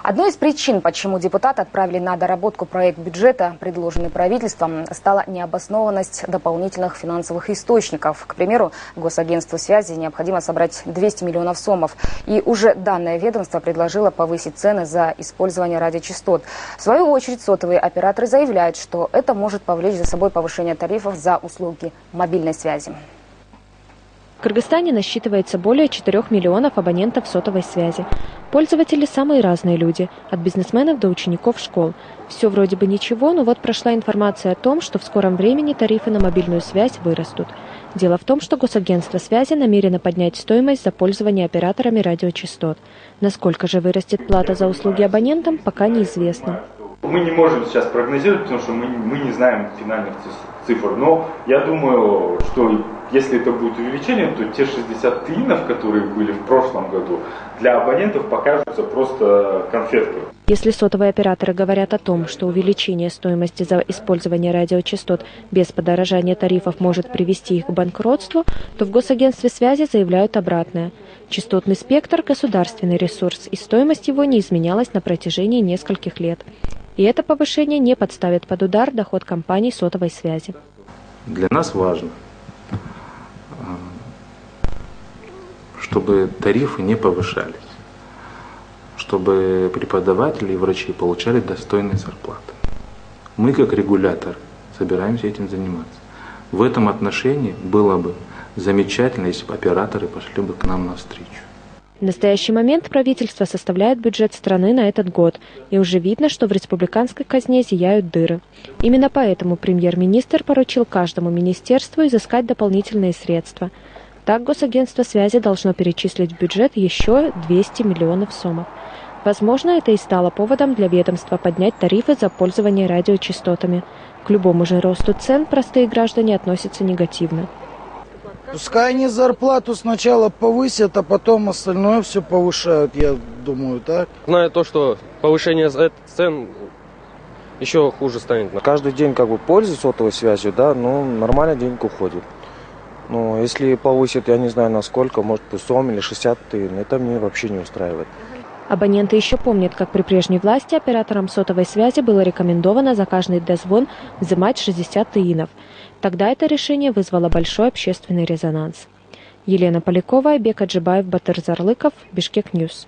Одной из причин, почему депутаты отправили на доработку проект бюджета, предложенный правительством, стала необоснованность дополнительных финансовых источников. К примеру, Госагентству связи необходимо собрать 200 миллионов сомов. И уже данное ведомство предложило повысить цены за использование радиочастот. В свою очередь, сотовые операторы заявляют, что это может повлечь за собой повышение тарифов за услуги мобильной связи. В Кыргызстане насчитывается более 4 миллионов абонентов сотовой связи. Пользователи самые разные люди, от бизнесменов до учеников школ. Все вроде бы ничего, но вот прошла информация о том, что в скором времени тарифы на мобильную связь вырастут. Дело в том, что Госагентство связи намерено поднять стоимость за пользование операторами радиочастот. Насколько же вырастет плата за услуги абонентам, пока неизвестно. Мы не можем сейчас прогнозировать, потому что мы не знаем финальных цифр. Но я думаю, что если это будет увеличение, то те 60 тиинов, которые были в прошлом году, для абонентов покажутся просто конфеткой. Если сотовые операторы говорят о том, что увеличение стоимости за использование радиочастот без подорожания тарифов может привести их к банкротству, то в Госагентстве связи заявляют обратное. Частотный спектр – государственный ресурс, и стоимость его не изменялась на протяжении нескольких лет. И это повышение не подставит под удар доход компаний сотовой связи. Для нас важно, чтобы тарифы не повышались, чтобы преподаватели и врачи получали достойные зарплаты. Мы, как регулятор, собираемся этим заниматься. В этом отношении было бы замечательно, если бы операторы пошли бы к нам навстречу. В настоящий момент правительство составляет бюджет страны на этот год, и уже видно, что в республиканской казне зияют дыры. Именно поэтому премьер-министр поручил каждому министерству изыскать дополнительные средства. Так Госагентство связи должно перечислить в бюджет еще 200 миллионов сомов. Возможно, это и стало поводом для ведомства поднять тарифы за пользование радиочастотами. К любому же росту цен простые граждане относятся негативно. Пускай они зарплату сначала повысят, а потом остальное все повышают, я думаю, так. Зная то, что повышение цен еще хуже станет. Каждый день пользуюсь сотовой связью, да, нормально денег уходит. Но если повысят, я не знаю на сколько, может сом или 60 тыин, это мне вообще не устраивает. Абоненты еще помнят, как при прежней власти операторам сотовой связи было рекомендовано за каждый дозвон взимать 60 тыинов. Тогда это решение вызвало большой общественный резонанс. Елена Полякова, Айбек Аджибаев, Батыр Зарлыков, Бишкек Ньюс.